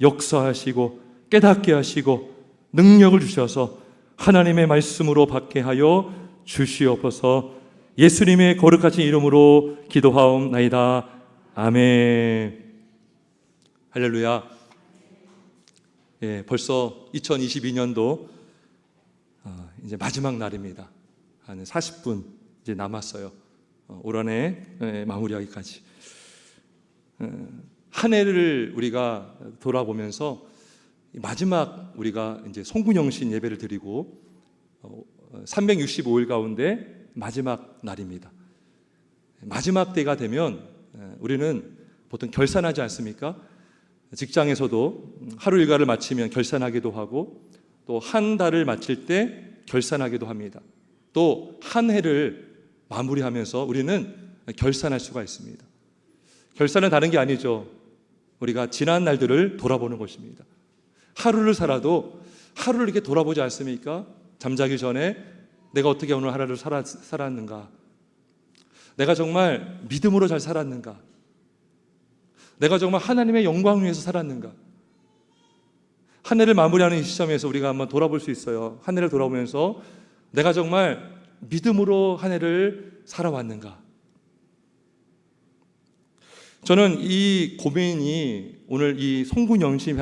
역사하시고 깨닫게 하시고 능력을 주셔서 하나님의 말씀으로 받게 하여 주시옵소서. 예수님의 거룩하신 이름으로 기도하옵나이다. 아멘. 할렐루야. 벌써 2022년도 이제 마지막 날입니다. 한 40분 이제 남았어요. 올 한해 마무리하기까지. 한 해를 우리가 돌아보면서 마지막 우리가 이제 송구영신 예배를 드리고 365일 가운데 마지막 날입니다. 마지막 때가 되면 우리는 보통 결산하지 않습니까? 직장에서도 하루 일과를 마치면 결산하기도 하고 또 한 달을 마칠 때 결산하기도 합니다. 또 한 해를 마무리하면서 우리는 결산할 수가 있습니다. 결산은 다른 게 아니죠. 우리가 지난 날들을 돌아보는 것입니다. 하루를 살아도 하루를 이렇게 돌아보지 않습니까? 잠자기 전에 내가 어떻게 오늘 하루를 살았는가? 내가 정말 믿음으로 잘 살았는가? 내가 정말 하나님의 영광 위해서 살았는가? 한 해를 마무리하는 이 시점에서 우리가 한번 돌아볼 수 있어요. 한 해를 돌아보면서 내가 정말 믿음으로 한 해를 살아왔는가? 저는 이 고민이 오늘 이 송구영신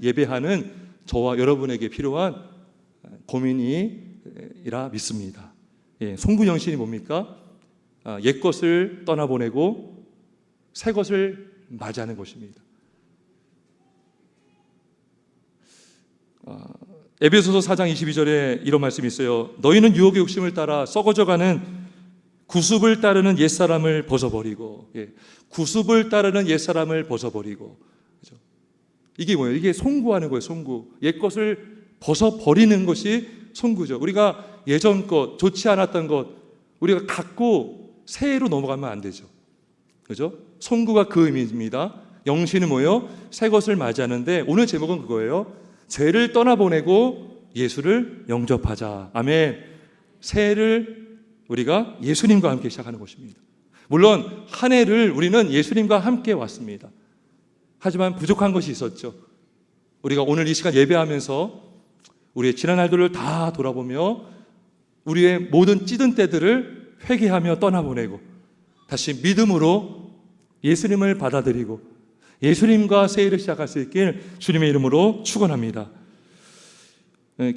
예배하는 저와 여러분에게 필요한 고민이라 믿습니다. 송구영신이 뭡니까? 옛 것을 떠나보내고 새 것을 맞이하는 것입니다. 에베소서 4장 22절에 이런 말씀이 있어요. 너희는 유혹의 욕심을 따라 썩어져가는 구습을 따르는 옛사람을 벗어버리고, 구습을 따르는 옛사람을 벗어버리고, 그렇죠? 이게 뭐예요? 이게 송구하는 거예요. 송구. 옛 것을 벗어버리는 것이 송구죠. 우리가 예전 것, 좋지 않았던 것 우리가 갖고 새해로 넘어가면 안 되죠. 그죠? 송구가 그 의미입니다. 영신은 뭐예요? 새 것을 맞이하는데 오늘 제목은 그거예요. 죄를 떠나보내고 예수를 영접하자. 아멘. 새해를 우리가 예수님과 함께 시작하는 것입니다. 물론 한 해를 우리는 예수님과 함께 왔습니다. 하지만 부족한 것이 있었죠. 우리가 오늘 이 시간 예배하면서 우리의 지난 날들을 다 돌아보며 우리의 모든 찌든 때들을 회개하며 떠나보내고 다시 믿음으로 예수님을 받아들이고 예수님과 새해를 시작할 수 있길 주님의 이름으로 축원합니다.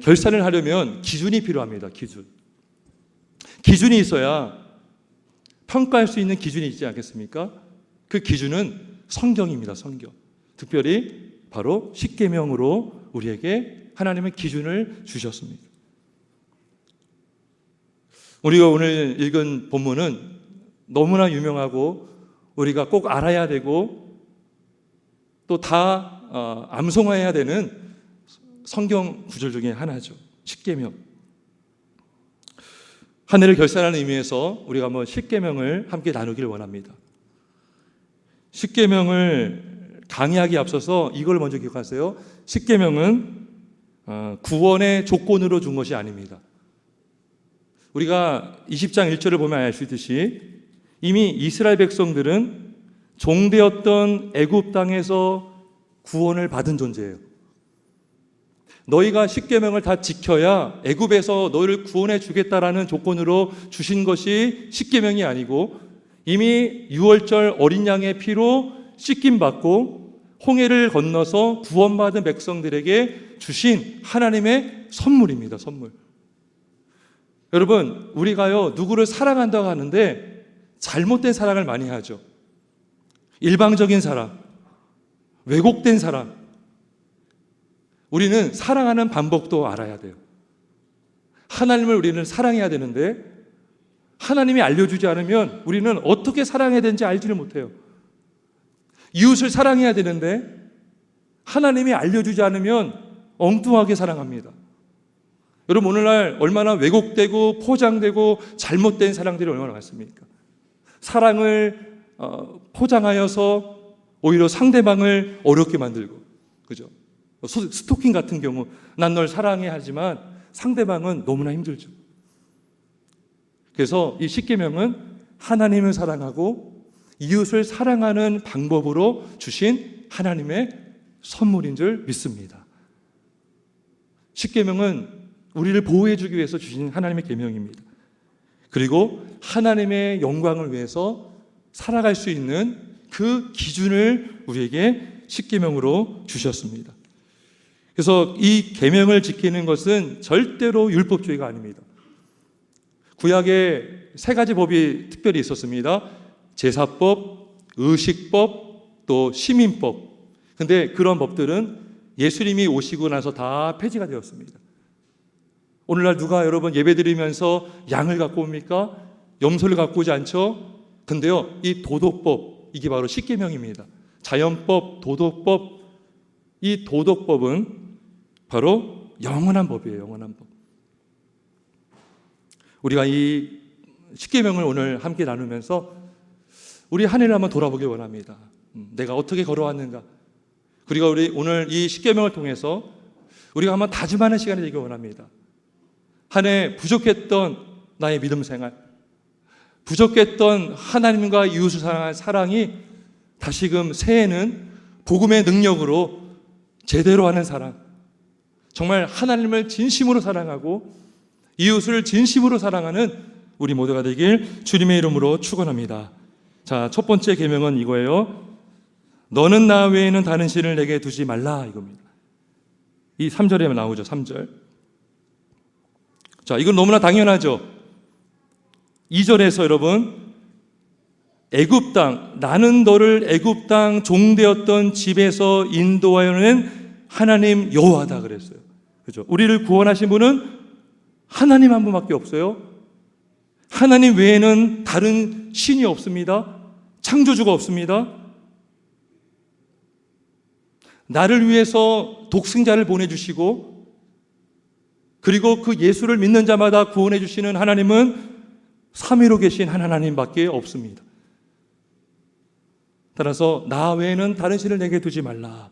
결산을 하려면 기준이 필요합니다. 기준이 있어야 평가할 수 있는 기준이 있지 않겠습니까? 그 기준은 성경입니다. 성경. 특별히 바로 십계명으로 우리에게 하나님의 기준을 주셨습니다. 우리가 오늘 읽은 본문은 너무나 유명하고 우리가 꼭 알아야 되고 또 다 암송해야 되는 성경 구절 중에 하나죠. 십계명. 한 해를 결산하는 의미에서 우리가 한번 십계명을 함께 나누기를 원합니다. 십계명을 강의하기 앞서서 이걸 먼저 기억하세요. 십계명은 구원의 조건으로 준 것이 아닙니다. 우리가 20장 1절을 보면 알 수 있듯이 이미 이스라엘 백성들은 종되었던 애굽 땅에서 구원을 받은 존재예요. 너희가 십계명을 다 지켜야 애굽에서 너희를 구원해 주겠다라는 조건으로 주신 것이 십계명이 아니고 이미 유월절 어린 양의 피로 씻김 받고 홍해를 건너서 구원받은 백성들에게 주신 하나님의 선물입니다. 선물. 여러분, 우리가요 누구를 사랑한다고 하는데 잘못된 사랑을 많이 하죠. 일방적인 사랑, 왜곡된 사랑. 우리는 사랑하는 방법도 알아야 돼요. 하나님을 우리는 사랑해야 되는데 하나님이 알려주지 않으면 우리는 어떻게 사랑해야 되는지 알지를 못해요. 이웃을 사랑해야 되는데 하나님이 알려주지 않으면 엉뚱하게 사랑합니다. 여러분, 오늘날 얼마나 왜곡되고 포장되고 잘못된 사랑들이 얼마나 많습니까? 사랑을 포장하여서 오히려 상대방을 어렵게 만들고, 그죠? 스토킹 같은 경우, 난 널 사랑해 하지만 상대방은 너무나 힘들죠. 그래서 이 십계명은 하나님을 사랑하고 이웃을 사랑하는 방법으로 주신 하나님의 선물인 줄 믿습니다. 십계명은 우리를 보호해 주기 위해서 주신 하나님의 계명입니다. 그리고 하나님의 영광을 위해서 살아갈 수 있는 그 기준을 우리에게 십계명으로 주셨습니다. 그래서 이 계명을 지키는 것은 절대로 율법주의가 아닙니다. 구약에 세 가지 법이 특별히 있었습니다. 제사법, 의식법, 또 시민법. 근데 그런 법들은 예수님이 오시고 나서 다 폐지가 되었습니다. 오늘날 누가 여러분 예배드리면서 양을 갖고 옵니까? 염소를 갖고 오지 않죠? 근데요, 이 도덕법, 이게 바로 십계명입니다. 자연법, 도덕법, 이 도덕법은 바로 영원한 법이에요. 영원한 법. 우리가 이 십계명을 오늘 함께 나누면서 우리 한 해를 한번 돌아보길 원합니다. 내가 어떻게 걸어왔는가? 그리고 우리 오늘 이 십계명을 통해서 우리가 한번 다짐하는 시간이 되길 원합니다. 한 해 부족했던 나의 믿음 생활, 부족했던 하나님과 이웃을 사랑한 사랑이 다시금 새해는 복음의 능력으로 제대로 하는 사랑, 정말 하나님을 진심으로 사랑하고 이웃을 진심으로 사랑하는 우리 모두가 되길 주님의 이름으로 축원합니다. 자, 첫 번째 계명은 이거예요. 너는 나 외에는 다른 신을 내게 두지 말라, 이겁니다. 이 3절에 나오죠. 3절. 자, 이건 너무나 당연하죠. 2절에서 여러분, 애굽 땅, 나는 너를 애굽 땅 종되었던 집에서 인도하여낸 하나님 여호와다 그랬어요. 그죠? 우리를 구원하신 분은 하나님 한 분밖에 없어요. 하나님 외에는 다른 신이 없습니다. 창조주가 없습니다. 나를 위해서 독생자를 보내주시고, 그리고 그 예수를 믿는 자마다 구원해 주시는 하나님은 삼위로 계신 한 하나님밖에 없습니다. 따라서 나 외에는 다른 신을 내게 두지 말라.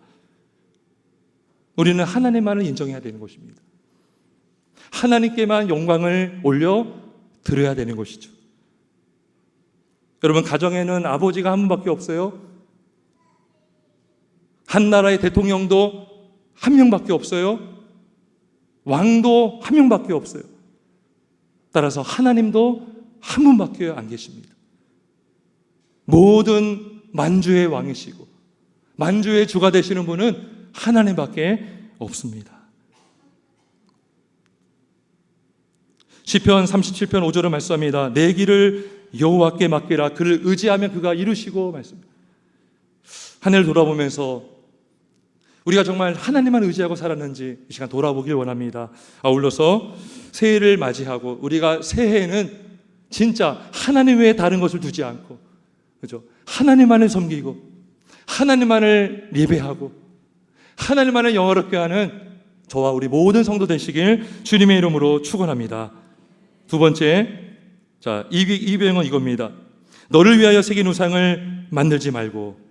우리는 하나님만을 인정해야 되는 것입니다. 하나님께만 영광을 올려 드려야 되는 것이죠. 여러분, 가정에는 아버지가 한 분밖에 없어요. 한 나라의 대통령도 한 명밖에 없어요. 왕도 한 명밖에 없어요. 따라서 하나님도 한 분밖에 안 계십니다. 모든 만주의 왕이시고 만주의 주가 되시는 분은 하나님밖에 없습니다. 시편 37편 5절을 말씀합니다. 내 길을 여호와께 맡기라. 그를 의지하면 그가 이루시고 말씀합니다. 한 해를 돌아보면서 우리가 정말 하나님만 의지하고 살았는지 이 시간 돌아보길 원합니다. 아울러서 새해를 맞이하고 우리가 새해에는 진짜 하나님 외에 다른 것을 두지 않고, 그죠? 하나님만을 섬기고 하나님만을 예배하고 하나님만을 영화롭게 하는 저와 우리 모든 성도 되시길 주님의 이름으로 축원합니다. 두 번째, 자, 이 계명은 이겁니다. 너를 위하여 새긴 우상을 만들지 말고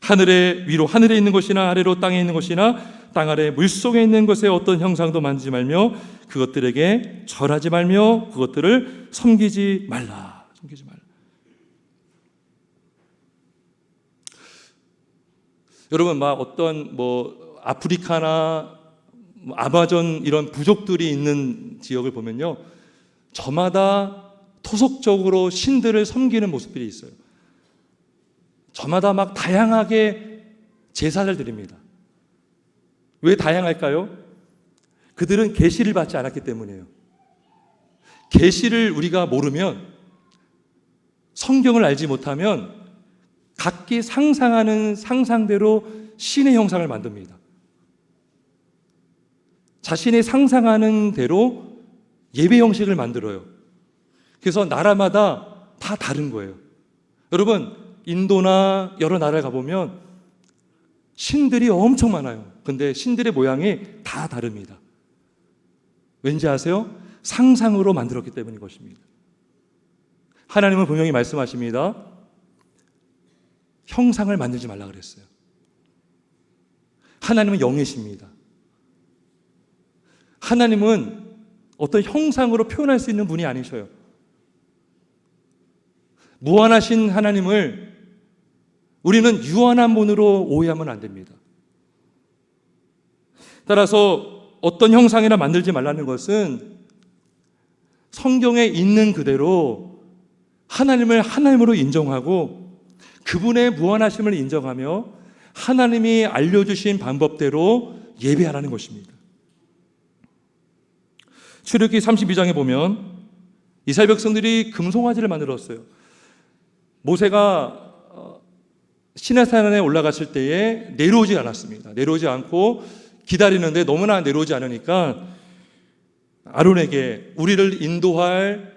하늘의 위로 하늘에 있는 것이나 아래로 땅에 있는 것이나 땅 아래 물속에 있는 것에 어떤 형상도 만지지 말며 그것들에게 절하지 말며 그것들을 섬기지 말라. 섬기지 말라. 여러분, 막 어떤 아프리카나 아마존 이런 부족들이 있는 지역을 보면요, 저마다 토속적으로 신들을 섬기는 모습들이 있어요. 저마다 막 다양하게 제사를 드립니다. 왜 다양할까요? 그들은 계시를 받지 않았기 때문이에요. 계시를 우리가 모르면, 성경을 알지 못하면 각기 상상하는 상상대로 신의 형상을 만듭니다. 자신이 상상하는 대로 예배 형식을 만들어요. 그래서 나라마다 다 다른 거예요. 여러분, 인도나 여러 나라를 가보면 신들이 엄청 많아요. 근데 신들의 모양이 다 다릅니다. 왠지 아세요? 상상으로 만들었기 때문인 것입니다. 하나님은 분명히 말씀하십니다. 형상을 만들지 말라 그랬어요. 하나님은 영이십니다. 하나님은 어떤 형상으로 표현할 수 있는 분이 아니셔요. 무한하신 하나님을 우리는 유한한 분으로 오해하면 안 됩니다. 따라서 어떤 형상이나 만들지 말라는 것은 성경에 있는 그대로 하나님을 하나님으로 인정하고 그분의 무한하심을 인정하며 하나님이 알려주신 방법대로 예배하라는 것입니다. 출애굽기 32장에 보면 이스라엘 백성들이 금송아지를 만들었어요. 모세가 시내산에 올라갔을 때에 내려오지 않았습니다. 내려오지 않고 기다리는데 너무나 내려오지 않으니까 아론에게 우리를 인도할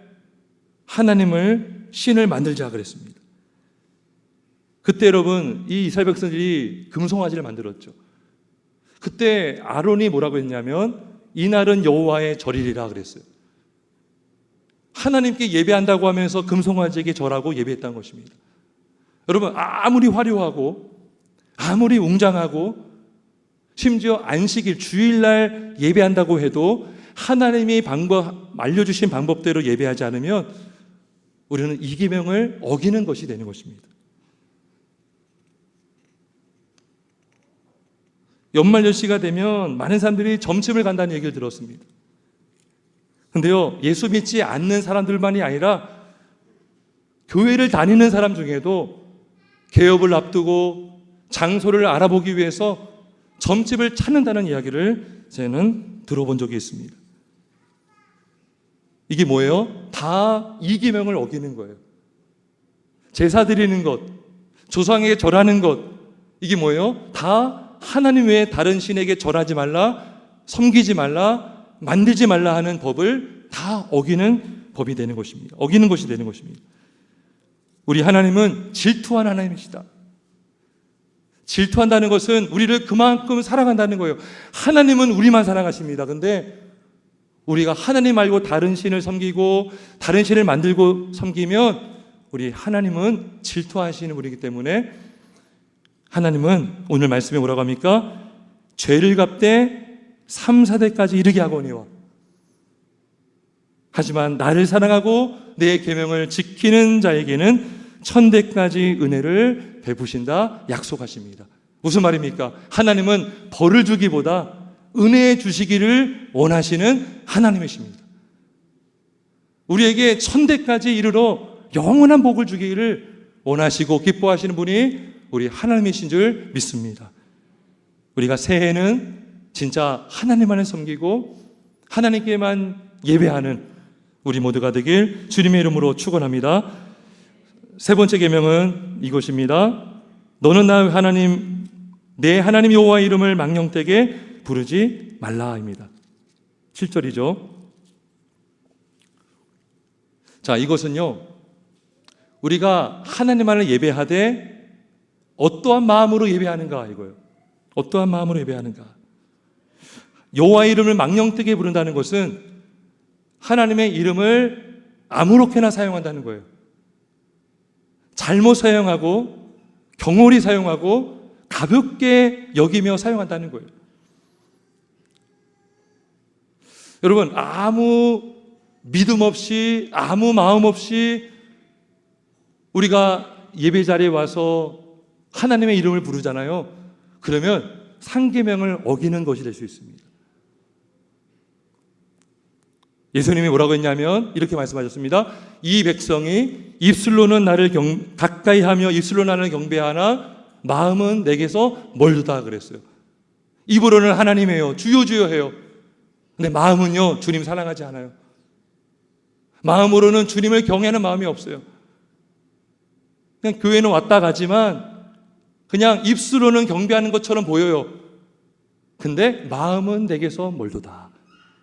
하나님을 신을 만들자 그랬습니다. 그때 여러분 이 이스라엘 백성들이 금송아지를 만들었죠. 그때 아론이 뭐라고 했냐면 이날은 여호와의 절이리라 그랬어요. 하나님께 예배한다고 하면서 금송아지에게 절하고 예배했다는 것입니다. 여러분 아무리 화려하고 아무리 웅장하고 심지어 안식일 주일날 예배한다고 해도 하나님이 알려주신 방법대로 예배하지 않으면 우리는 이 계명을 어기는 것이 되는 것입니다. 연말연시가 되면 많은 사람들이 점집을 간다는 얘기를 들었습니다. 근데요, 예수 믿지 않는 사람들만이 아니라 교회를 다니는 사람 중에도 개업을 앞두고 장소를 알아보기 위해서 점집을 찾는다는 이야기를 저는 들어본 적이 있습니다. 이게 뭐예요? 다 이 계명을 어기는 거예요. 제사 드리는 것, 조상에게 절하는 것, 이게 뭐예요? 다 하나님 외에 다른 신에게 절하지 말라, 섬기지 말라, 만들지 말라 하는 법을 다 어기는 법이 되는 것입니다. 어기는 것이 되는 것입니다. 우리 하나님은 질투한 하나님이시다. 질투한다는 것은 우리를 그만큼 사랑한다는 거예요. 하나님은 우리만 사랑하십니다. 근데 우리가 하나님 말고 다른 신을 섬기고 다른 신을 만들고 섬기면 우리 하나님은 질투하시는 분이기 때문에 하나님은 오늘 말씀에 뭐라고 합니까? 죄를 갚되 3, 4대까지 이르게 하거니와 하지만 나를 사랑하고 내 계명을 지키는 자에게는 1000대까지 은혜를 베푸신다 약속하십니다. 무슨 말입니까? 하나님은 벌을 주기보다 은혜 주시기를 원하시는 하나님이십니다. 우리에게 1000대까지 이르러 영원한 복을 주기를 원하시고 기뻐하시는 분이 우리 하나님이신 줄 믿습니다. 우리가 새해에는 진짜 하나님만을 섬기고 하나님께만 예배하는 우리 모두가 되길 주님의 이름으로 축원합니다. 세 번째 계명은 이것입니다. 너는 내 하나님 여호와의 이름을 망령되게 부르지 말라입니다. 7절이죠. 자, 이것은요, 우리가 하나님만을 예배하되 어떠한 마음으로 예배하는가 이거예요. 어떠한 마음으로 예배하는가. 여호와의 이름을 망령되게 부른다는 것은 하나님의 이름을 아무렇게나 사용한다는 거예요. 잘못 사용하고 경홀히 사용하고 가볍게 여기며 사용한다는 거예요. 여러분, 아무 믿음 없이 아무 마음 없이 우리가 예배 자리에 와서 하나님의 이름을 부르잖아요. 그러면 상계명을 어기는 것이 될 수 있습니다. 예수님이 뭐라고 했냐면 이렇게 말씀하셨습니다. 이 백성이 입술로는 나를 가까이 하며 입술로 나를 경배하나 마음은 내게서 멀다 그랬어요. 입으로는 하나님이에요. 주여 주여 해요. 근데 마음은요, 주님 사랑하지 않아요. 마음으로는 주님을 경외하는 마음이 없어요. 그냥 교회는 왔다 가지만 그냥 입술로는 경배하는 것처럼 보여요. 근데 마음은 내게서 멀도다.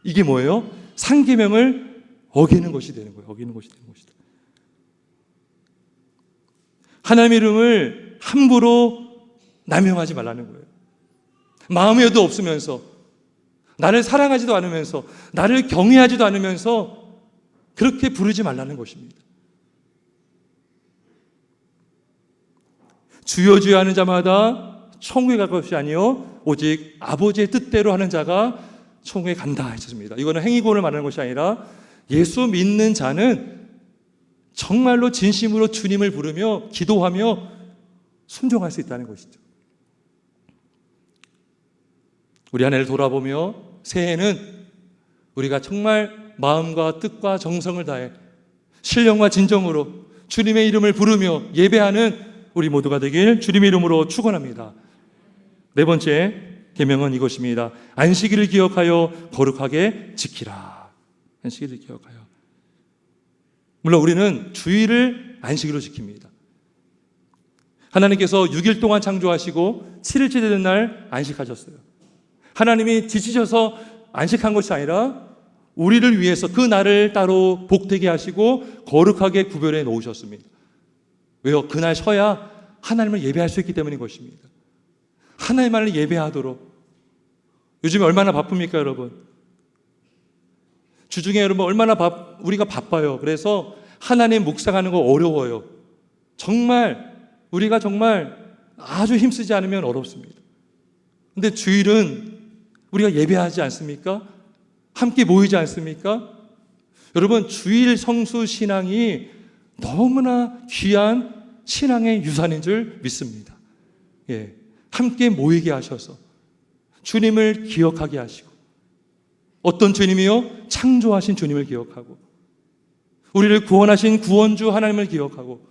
이게 뭐예요? 상계명을 어기는 것이 되는 거예요. 어기는 것이 되는 것이다. 하나님의 이름을 함부로 남용하지 말라는 거예요. 마음에도 없으면서 나를 사랑하지도 않으면서 나를 경외하지도 않으면서 그렇게 부르지 말라는 것입니다. 주여 주여 하는 자마다 천국에 갈 것이 아니요 오직 아버지의 뜻대로 하는 자가 천국에 간다 했습니다. 이거는 행위고를 말하는 것이 아니라 예수 믿는 자는 정말로 진심으로 주님을 부르며 기도하며 순종할 수 있다는 것이죠. 우리 한 해를 돌아보며 새해에는 우리가 정말 마음과 뜻과 정성을 다해 신령과 진정으로 주님의 이름을 부르며 예배하는 우리 모두가 되길 주님의 이름으로 축원합니다. 네 번째 계명은 이것입니다. 안식일을 기억하여 거룩하게 지키라. 안식일을 기억하여. 물론 우리는 주일을 안식일로 지킵니다. 하나님께서 6일 동안 창조하시고 7일째 되는 날 안식하셨어요. 하나님이 지치셔서 안식한 것이 아니라 우리를 위해서 그 날을 따로 복되게 하시고 거룩하게 구별해 놓으셨습니다. 왜요? 그날 쉬어야 하나님을 예배할 수 있기 때문인 것입니다. 하나님만을 예배하도록. 요즘에 얼마나 바쁩니까, 여러분? 주중에 여러분 우리가 바빠요. 그래서 하나님 묵상하는 거 어려워요. 우리가 정말 아주 힘쓰지 않으면 어렵습니다. 근데 주일은 우리가 예배하지 않습니까? 함께 모이지 않습니까? 여러분, 주일 성수 신앙이 너무나 귀한 신앙의 유산인 줄 믿습니다. 예, 함께 모이게 하셔서 주님을 기억하게 하시고, 어떤 주님이요? 창조하신 주님을 기억하고, 우리를 구원하신 구원주 하나님을 기억하고,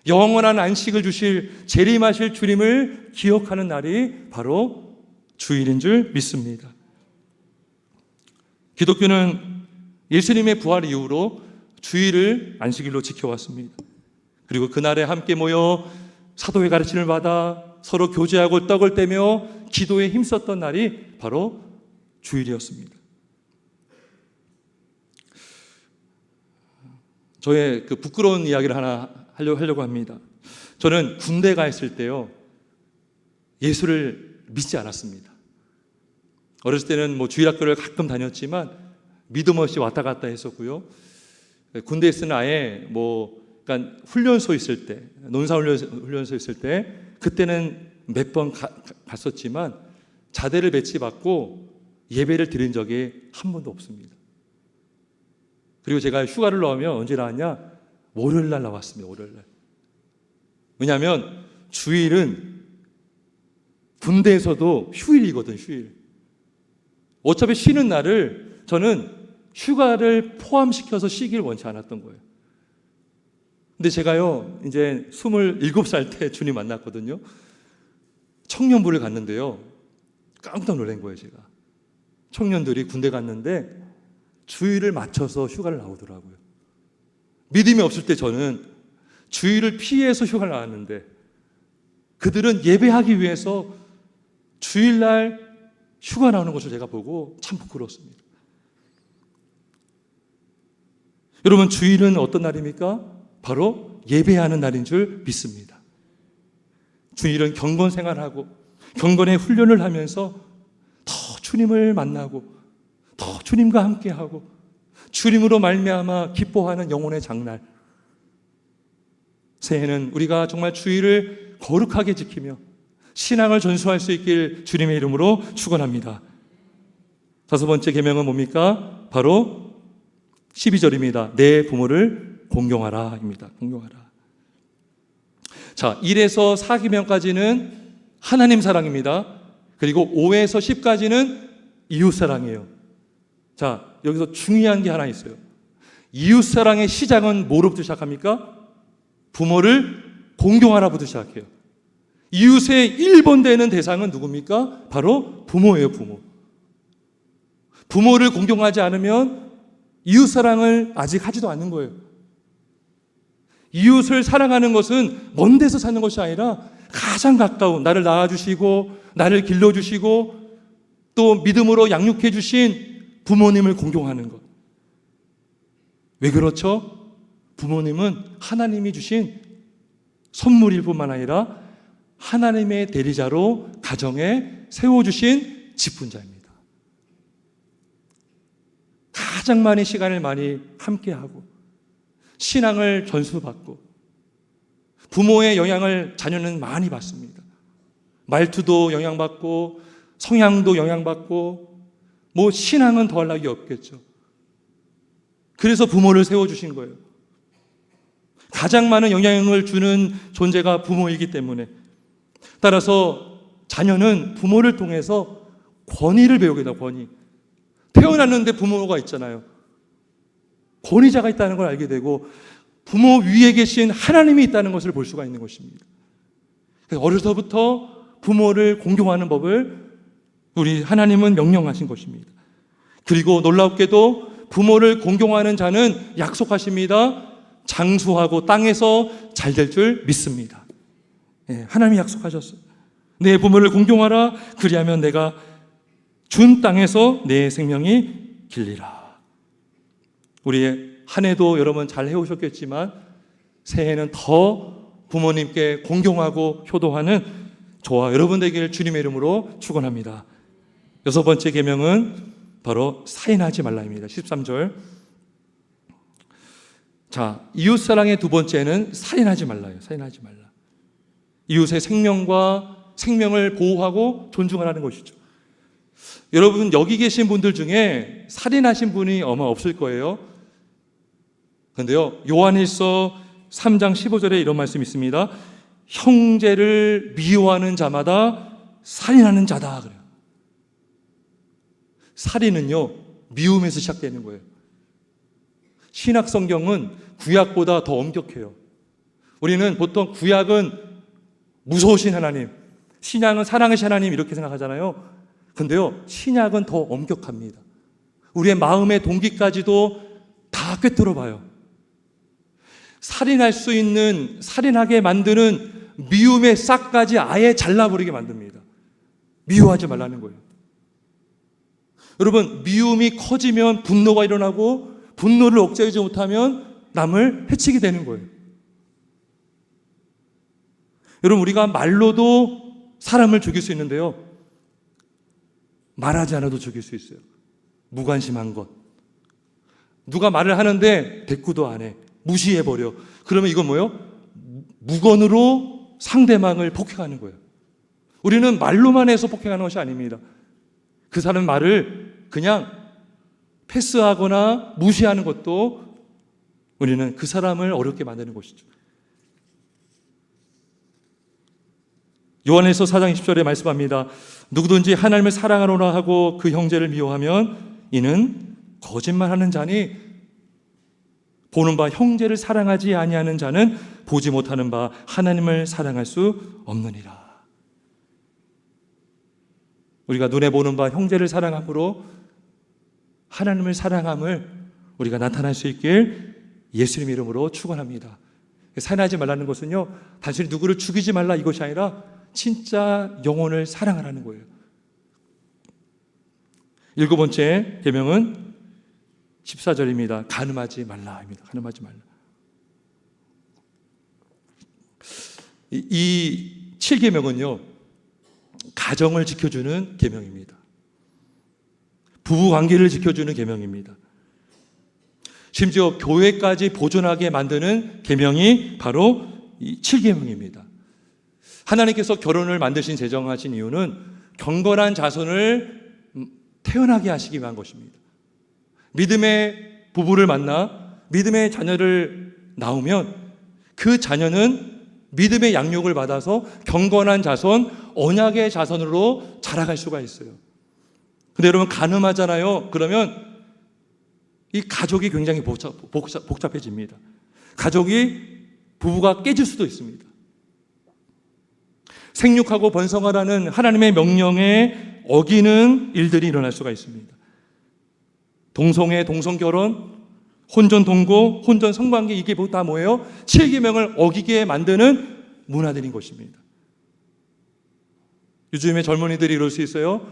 영원한 안식을 주실 재림하실 주님을 기억하는 날이 바로 주일인 줄 믿습니다. 기독교는 예수님의 부활 이후로 주일을 안식일로 지켜왔습니다. 그리고 그날에 함께 모여 사도의 가르침을 받아 서로 교제하고 떡을 떼며 기도에 힘썼던 날이 바로 주일이었습니다. 저의 그 부끄러운 이야기를 하나 하려고 합니다. 저는 군대 가 있을 때요, 예수를 믿지 않았습니다. 어렸을 때는 주일학교를 가끔 다녔지만 믿음 없이 왔다 갔다 했었고요. 군대에 있으면 아예 그러니까 훈련소 있을 때, 논사훈련소 있을 때 그때는 몇 번 갔었지만 자대를 배치받고 예배를 드린 적이 한 번도 없습니다. 그리고 제가 휴가를 나오면 언제 나왔냐? 월요일 날 나왔습니다. 월요일 날. 왜냐하면 주일은 군대에서도 휴일이거든, 휴일. 어차피 쉬는 날을 저는 휴가를 포함시켜서 쉬길 원치 않았던 거예요. 근데 제가요, 이제 27살 때 주님 만났거든요. 청년부를 갔는데요, 깜짝 놀란 거예요, 제가. 청년들이 군대 갔는데 주일을 맞춰서 휴가를 나오더라고요. 믿음이 없을 때 저는 주일을 피해서 휴가를 나왔는데 그들은 예배하기 위해서 주일날 휴가 나오는 것을 제가 보고 참 부끄러웠습니다. 여러분, 주일은 어떤 날입니까? 바로 예배하는 날인 줄 믿습니다. 주일은 경건 생활하고 경건의 훈련을 하면서 더 주님을 만나고 더 주님과 함께하고 주님으로 말미암아 기뻐하는 영혼의 장날. 새해는 우리가 정말 주일을 거룩하게 지키며 신앙을 전수할 수 있길 주님의 이름으로 축원합니다. 다섯 번째 계명은 뭡니까? 바로 12절입니다. 내 부모를 공경하라 입니다. 공경하라. 자, 1에서 4계명까지는 하나님 사랑입니다. 그리고 5에서 10까지는 이웃 사랑이에요. 자, 여기서 중요한 게 하나 있어요. 이웃 사랑의 시작은 뭐로부터 시작합니까? 부모를 공경하라부터 시작해요. 이웃의 1번 되는 대상은 누굽니까? 바로 부모예요, 부모. 부모를 공경하지 않으면 이웃 사랑을 아직 하지도 않는 거예요. 이웃을 사랑하는 것은 먼 데서 사는 것이 아니라 가장 가까운, 나를 낳아주시고 나를 길러주시고 또 믿음으로 양육해 주신 부모님을 공경하는 것. 왜 그렇죠? 부모님은 하나님이 주신 선물일 뿐만 아니라 하나님의 대리자로 가정에 세워주신 직분자입니다. 가장 많이 시간을 많이 함께하고 신앙을 전수받고 부모의 영향을 자녀는 많이 받습니다. 말투도 영향받고 성향도 영향받고 신앙은 더할 나위 없겠죠. 그래서 부모를 세워주신 거예요. 가장 많은 영향을 주는 존재가 부모이기 때문에, 따라서 자녀는 부모를 통해서 권위를 배우게 돼요. 권위. 태어났는데 부모가 있잖아요. 권위자가 있다는 걸 알게 되고 부모 위에 계신 하나님이 있다는 것을 볼 수가 있는 것입니다. 어려서부터 부모를 공경하는 법을 우리 하나님은 명령하신 것입니다. 그리고 놀랍게도 부모를 공경하는 자는 약속하십니다. 장수하고 땅에서 잘 될 줄 믿습니다. 하나님이 약속하셨어요. 내 부모를 공경하라. 그리하면 내가 준 땅에서 내 생명이 길리라. 우리 한 해도 여러분 잘 해오셨겠지만 새해는 더 부모님께 공경하고 효도하는 저와 여러분 되기를 주님의 이름으로 축원합니다. 6번째 계명은 바로 살인하지 말라입니다. 13절. 자, 이웃사랑의 두 번째는 살인하지 말라요. 살인하지 말라. 이웃의 생명을 보호하고 존중하라는 것이죠. 여러분 여기 계신 분들 중에 살인하신 분이 아마 없을 거예요. 그런데요, 요한일서 3장 15절에 이런 말씀이 있습니다. 형제를 미워하는 자마다 살인하는 자다 그래요. 살인은요, 미움에서 시작되는 거예요. 신약 성경은 구약보다 더 엄격해요. 우리는 보통 구약은 무서우신 하나님, 신약은 사랑하신 하나님 이렇게 생각하잖아요. 근데요, 신약은 더 엄격합니다. 우리의 마음의 동기까지도 다 꿰뚫어 봐요. 살인할 수 있는, 살인하게 만드는 미움의 싹까지 아예 잘라버리게 만듭니다. 미워하지 말라는 거예요. 여러분, 미움이 커지면 분노가 일어나고 분노를 억제하지 못하면 남을 해치게 되는 거예요. 여러분, 우리가 말로도 사람을 죽일 수 있는데요, 말하지 않아도 죽일 수 있어요. 무관심한 것. 누가 말을 하는데 대꾸도 안 해. 무시해버려. 그러면 이건 뭐예요? 무건으로 상대방을 폭행하는 거예요. 우리는 말로만 해서 폭행하는 것이 아닙니다. 그 사람 말을 그냥 패스하거나 무시하는 것도 우리는 그 사람을 어렵게 만드는 것이죠. 요한일서 4장 20절에 말씀합니다. 누구든지 하나님을 사랑하노라 하고 그 형제를 미워하면 이는 거짓말하는 자니 보는 바 형제를 사랑하지 아니하는 자는 보지 못하는 바 하나님을 사랑할 수 없느니라. 우리가 눈에 보는 바 형제를 사랑함으로 하나님을 사랑함을 우리가 나타날 수 있길 예수님 이름으로 축원합니다. 살인하지 말라는 것은요, 단순히 누구를 죽이지 말라 이것이 아니라 진짜 영혼을 사랑하라는 거예요. 7번째 계명은 14절입니다. 간음하지 말라입니다. 간음하지 말라. 이 7계명은요, 가정을 지켜주는 계명입니다. 부부 관계를 지켜주는 계명입니다. 심지어 교회까지 보존하게 만드는 계명이 바로 이 7계명입니다. 하나님께서 결혼을 만드신 제정하신 이유는 경건한 자손을 태어나게 하시기 위한 것입니다. 믿음의 부부를 만나 믿음의 자녀를 낳으면 그 자녀는 믿음의 양육을 받아서 경건한 자손, 언약의 자손으로 자라갈 수가 있어요. 근데 여러분 간음하잖아요. 그러면 이 가족이 굉장히 복잡해집니다. 가족이 부부가 깨질 수도 있습니다. 생육하고 번성하라는 하나님의 명령에 어기는 일들이 일어날 수가 있습니다. 동성애, 동성결혼, 혼전동거, 혼전성관계, 이게 다 뭐예요? 7계명을 어기게 만드는 문화들인 것입니다. 요즘에 젊은이들이 이럴 수 있어요.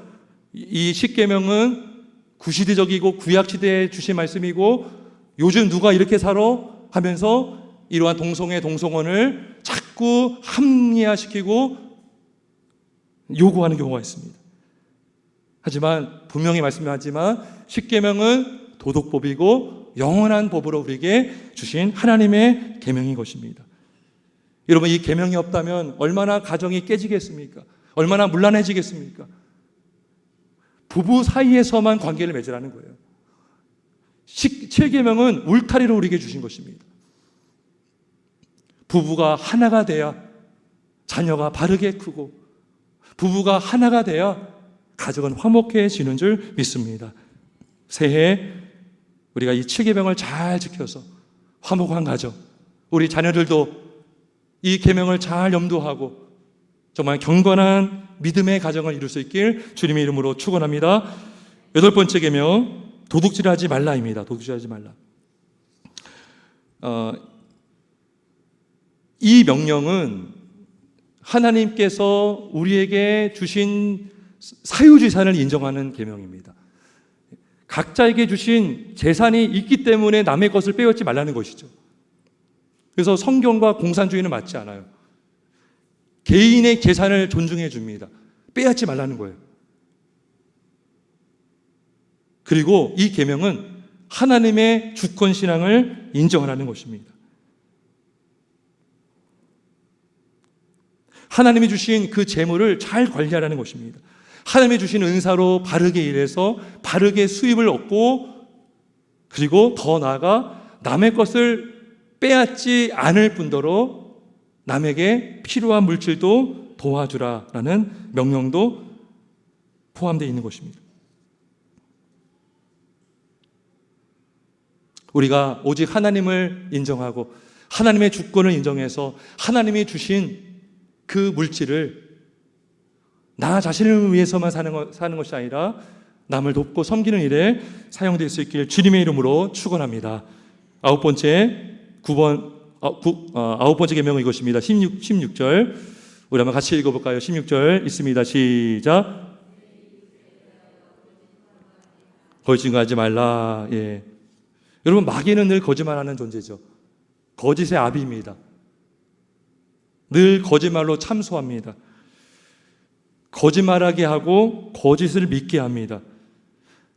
이 10계명은 구시대적이고 구약시대에 주신 말씀이고 요즘 누가 이렇게 살아? 하면서 이러한 동성애, 동성혼을 자꾸 합리화시키고 요구하는 경우가 있습니다. 하지만 분명히 말씀하지만 10계명은 도덕법이고 영원한 법으로 우리에게 주신 하나님의 계명인 것입니다. 여러분, 이 계명이 없다면 얼마나 가정이 깨지겠습니까? 얼마나 문란해지겠습니까? 부부 사이에서만 관계를 맺으라는 거예요. 7계명은 울타리로 우리에게 주신 것입니다. 부부가 하나가 돼야 자녀가 바르게 크고, 부부가 하나가 돼야 가정은 화목해지는 줄 믿습니다. 새해 우리가 이 7계명을 잘 지켜서 화목한 가정, 우리 자녀들도 이 계명을 잘 염두하고 정말 경건한 믿음의 가정을 이룰 수 있길 주님의 이름으로 축원합니다. 8번째 계명, 도둑질하지 말라입니다. 도둑질하지 말라. 이 명령은 하나님께서 우리에게 주신 사유재산을 인정하는 계명입니다. 각자에게 주신 재산이 있기 때문에 남의 것을 빼앗지 말라는 것이죠. 그래서 성경과 공산주의는 맞지 않아요. 개인의 재산을 존중해 줍니다. 빼앗지 말라는 거예요. 그리고 이 계명은 하나님의 주권 신앙을 인정하라는 것입니다. 하나님이 주신 그 재물을 잘 관리하라는 것입니다. 하나님이 주신 은사로 바르게 일해서 바르게 수입을 얻고, 그리고 더 나아가 남의 것을 빼앗지 않을 뿐더러 남에게 필요한 물질도 도와주라라는 명령도 포함되어 있는 것입니다. 우리가 오직 하나님을 인정하고 하나님의 주권을 인정해서 하나님이 주신 그 물질을 나 자신을 위해서만 사는 것이 아니라 남을 돕고 섬기는 일에 사용될 수 있길 주님의 이름으로 축원합니다. 아홉 번째 계명은 이것입니다. 16절 우리 한번 같이 읽어볼까요? 16절 있습니다. 시작. 거짓 증거하지 말라. 예. 여러분, 마귀는 늘 거짓말하는 존재죠. 거짓의 아비입니다. 늘 거짓말로 참소합니다. 거짓말하게 하고 거짓을 믿게 합니다.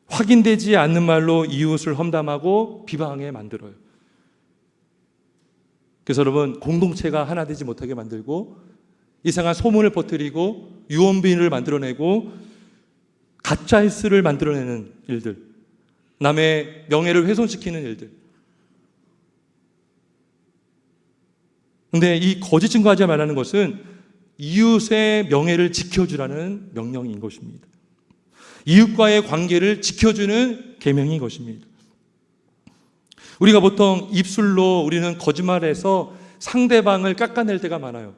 확인되지 않는 말로 이웃을 험담하고 비방하게 만들어요. 그래서 여러분, 공동체가 하나 되지 못하게 만들고 이상한 소문을 퍼뜨리고 유언비를 만들어내고 가짜 뉴스를 만들어내는 일들, 남의 명예를 훼손시키는 일들. 그런데 이 거짓 증거하지 말라는 것은 이웃의 명예를 지켜주라는 명령인 것입니다. 이웃과의 관계를 지켜주는 계명인 것입니다. 우리가 보통 입술로 우리는 거짓말해서 상대방을 깎아낼 때가 많아요.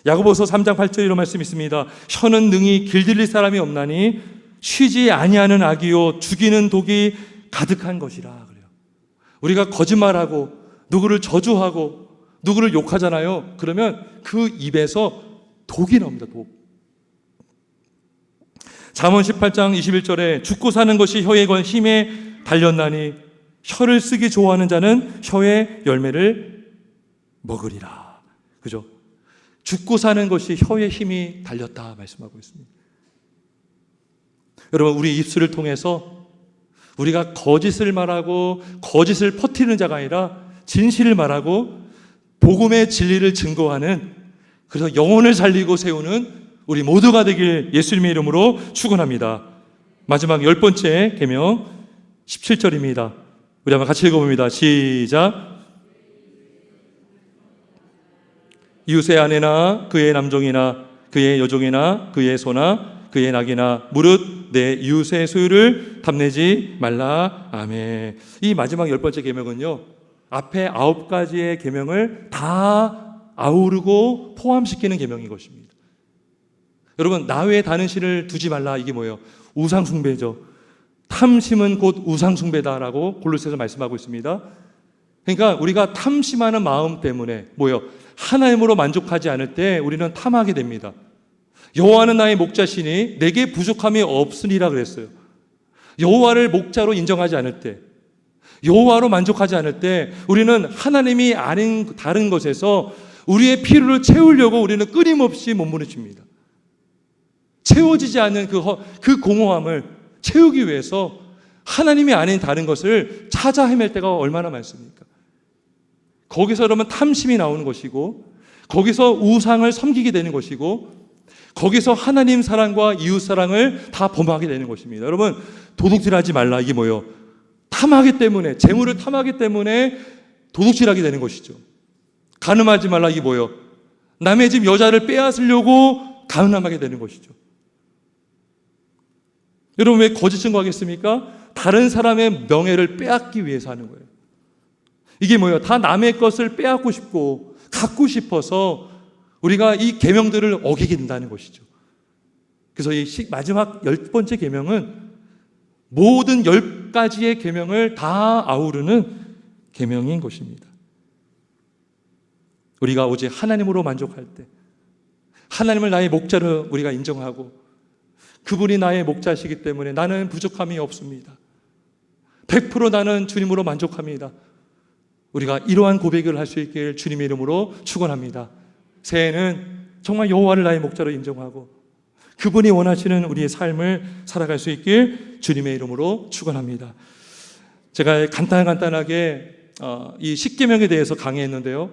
야고보서 3장 8절 이런 말씀이 있습니다. 혀는 능히 길들일 사람이 없나니 쉬지 아니하는 악이요 죽이는 독이 가득한 것이라 그래요. 우리가 거짓말하고 누구를 저주하고 누구를 욕하잖아요. 그러면 그 입에서 독이 나옵니다. 독. 잠언 18장 21절에 죽고 사는 것이 혀의 힘에 달렸나니 혀를 쓰기 좋아하는 자는 혀의 열매를 먹으리라. 그죠? 죽고 사는 것이 혀의 힘이 달렸다 말씀하고 있습니다. 여러분, 우리 입술을 통해서 우리가 거짓을 말하고 거짓을 퍼뜨리는 자가 아니라 진실을 말하고 복음의 진리를 증거하는, 그래서 영혼을 살리고 세우는 우리 모두가 되길 예수님의 이름으로 축원합니다. 마지막 10번째 계명 17절입니다. 우리 한번 같이 읽어봅니다. 시작. 이웃의 아내나 그의 남종이나 그의 여종이나 그의 소나 그의 낙이나 무릇 내 이웃의 소유를 탐내지 말라. 아멘. 이 마지막 10번째 계명은요, 앞에 9가지의 계명을 다 아우르고 포함시키는 계명인 것입니다. 여러분, 나 외에 다른 신을 두지 말라. 이게 뭐예요? 우상숭배죠. 탐심은 곧 우상숭배다라고 골로새서 말씀하고 있습니다. 그러니까 우리가 탐심하는 마음 때문에 뭐예요? 하나님으로 만족하지 않을 때 우리는 탐하게 됩니다. 여호와는 나의 목자시니 내게 부족함이 없으리라 그랬어요. 여호와를 목자로 인정하지 않을 때, 여호와로 만족하지 않을 때 우리는 하나님이 아닌 다른 것에서 우리의 필요를 채우려고 우리는 끊임없이 몸부림칩니다. 채워지지 않는 그 공허함을 채우기 위해서 하나님이 아닌 다른 것을 찾아 헤맬 때가 얼마나 많습니까? 거기서 그러면 탐심이 나오는 것이고, 거기서 우상을 섬기게 되는 것이고, 거기서 하나님 사랑과 이웃 사랑을 다 범하게 되는 것입니다. 여러분, 도둑질하지 말라. 이게 뭐예요? 탐하기 때문에, 재물을 탐하기 때문에 도둑질하게 되는 것이죠. 간음하지 말라. 이게 뭐예요? 남의 집 여자를 빼앗으려고 간음하게 되는 것이죠. 여러분 왜 거짓 증거하겠습니까? 다른 사람의 명예를 빼앗기 위해서 하는 거예요. 이게 뭐예요? 다 남의 것을 빼앗고 싶고 갖고 싶어서 우리가 이 계명들을 어기게 된다는 것이죠. 그래서 이 마지막 10번째 계명은 모든 10가지의 계명을 다 아우르는 계명인 것입니다. 우리가 오직 하나님으로 만족할 때, 하나님을 나의 목자로 우리가 인정하고 그분이 나의 목자시기 때문에 나는 부족함이 없습니다. 100% 나는 주님으로 만족합니다. 우리가 이러한 고백을 할 수 있길 주님의 이름으로 축원합니다. 새해는 정말 여호와를 나의 목자로 인정하고 그분이 원하시는 우리의 삶을 살아갈 수 있길 주님의 이름으로 축원합니다. 제가 간단하게 이 십계명에 대해서 강의했는데요.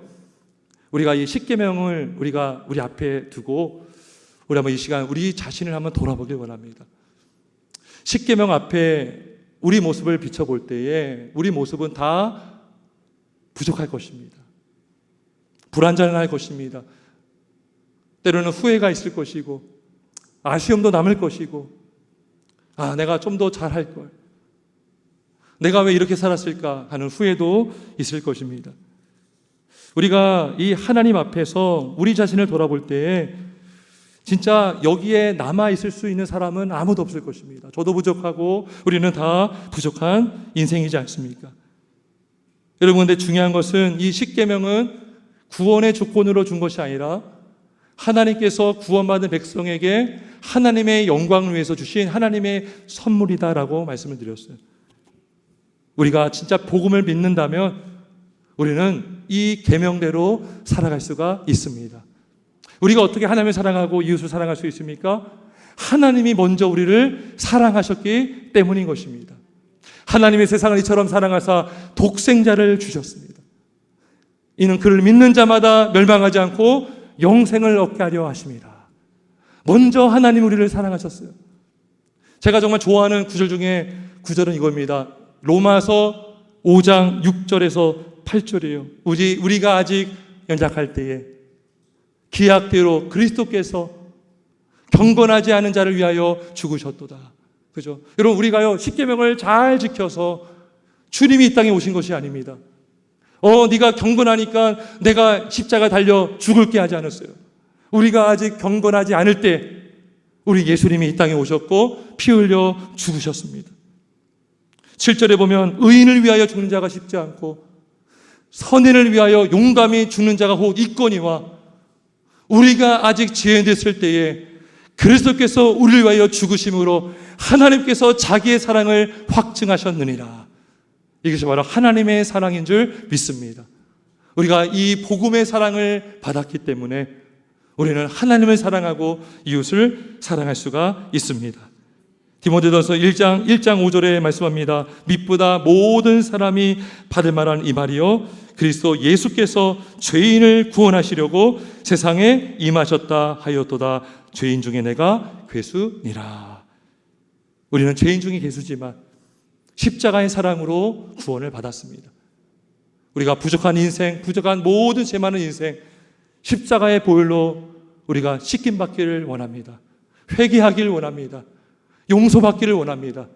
우리가 이 십계명을 우리가 우리 앞에 두고 우리 한번 이 시간 우리 자신을 한번 돌아보길 원합니다. 십계명 앞에 우리 모습을 비춰볼 때에 우리 모습은 다 부족할 것입니다. 불완전할 것입니다. 때로는 후회가 있을 것이고 아쉬움도 남을 것이고 내가 좀 더 잘할 걸, 내가 왜 이렇게 살았을까 하는 후회도 있을 것입니다. 우리가 이 하나님 앞에서 우리 자신을 돌아볼 때에 진짜 여기에 남아있을 수 있는 사람은 아무도 없을 것입니다. 저도 부족하고 우리는 다 부족한 인생이지 않습니까? 여러분, 근데 중요한 것은 이 십계명은 구원의 조건으로 준 것이 아니라 하나님께서 구원받은 백성에게 하나님의 영광을 위해서 주신 하나님의 선물이다라고 말씀을 드렸어요. 우리가 진짜 복음을 믿는다면 우리는 이 계명대로 살아갈 수가 있습니다. 우리가 어떻게 하나님을 사랑하고 이웃을 사랑할 수 있습니까? 하나님이 먼저 우리를 사랑하셨기 때문인 것입니다. 하나님의 세상을 이처럼 사랑하사 독생자를 주셨습니다. 이는 그를 믿는 자마다 멸망하지 않고 영생을 얻게 하려 하십니다. 먼저 하나님 우리를 사랑하셨어요. 제가 정말 좋아하는 구절 중에 구절은 이겁니다. 로마서 5장 6절에서 8절이에요. 우리가 아직 연약할 때에 기약대로 그리스도께서 경건하지 않은 자를 위하여 죽으셨도다. 그죠? 여러분, 우리가요 십계명을 잘 지켜서 주님이 이 땅에 오신 것이 아닙니다. 네가 경건하니까 내가 십자가 달려 죽을게 하지 않았어요. 우리가 아직 경건하지 않을 때 우리 예수님이 이 땅에 오셨고 피 흘려 죽으셨습니다. 7절에 보면 의인을 위하여 죽는 자가 쉽지 않고 선인을 위하여 용감히 죽는 자가 곧 있거니와 우리가 아직 죄인됐을 때에 그리스도께서 우리를 위하여 죽으심으로 하나님께서 자기의 사랑을 확증하셨느니라. 이것이 바로 하나님의 사랑인 줄 믿습니다. 우리가 이 복음의 사랑을 받았기 때문에 우리는 하나님을 사랑하고 이웃을 사랑할 수가 있습니다. 디모데전서 1장 5절에 말씀합니다. 믿보다 모든 사람이 받을 만한 이 말이요 그리스도 예수께서 죄인을 구원하시려고 세상에 임하셨다 하였도다. 죄인 중에 내가 괴수니라. 우리는 죄인 중에 괴수지만 십자가의 사랑으로 구원을 받았습니다. 우리가 부족한 인생, 부족한 모든 죄 많은 인생, 십자가의 보혈로 우리가 씻김받기를 원합니다. 회개하기를 원합니다. 용서받기를 원합니다.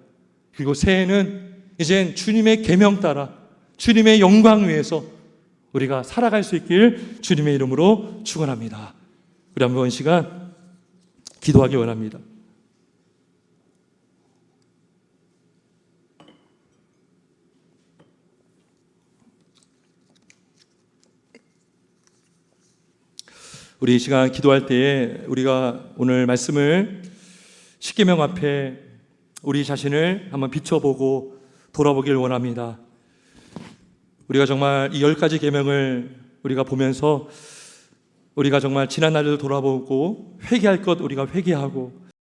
그리고 새해는 이젠 주님의 계명 따라 주님의 영광 위에서 우리가 살아갈 수 있길 주님의 이름으로 축원합니다. 우리 한번 시간 기도하기 원합니다. 우리 이 시간 기도할 때에 우리가 오늘 말씀을 십계명 앞에 우리 자신을 한번 비춰보고 돌아보길 원합니다. 우리가 정말 이 10가지 계명을 우리가 보면서 우리가 정말 지난 날을 돌아보고 회개할 것 우리가 회개하고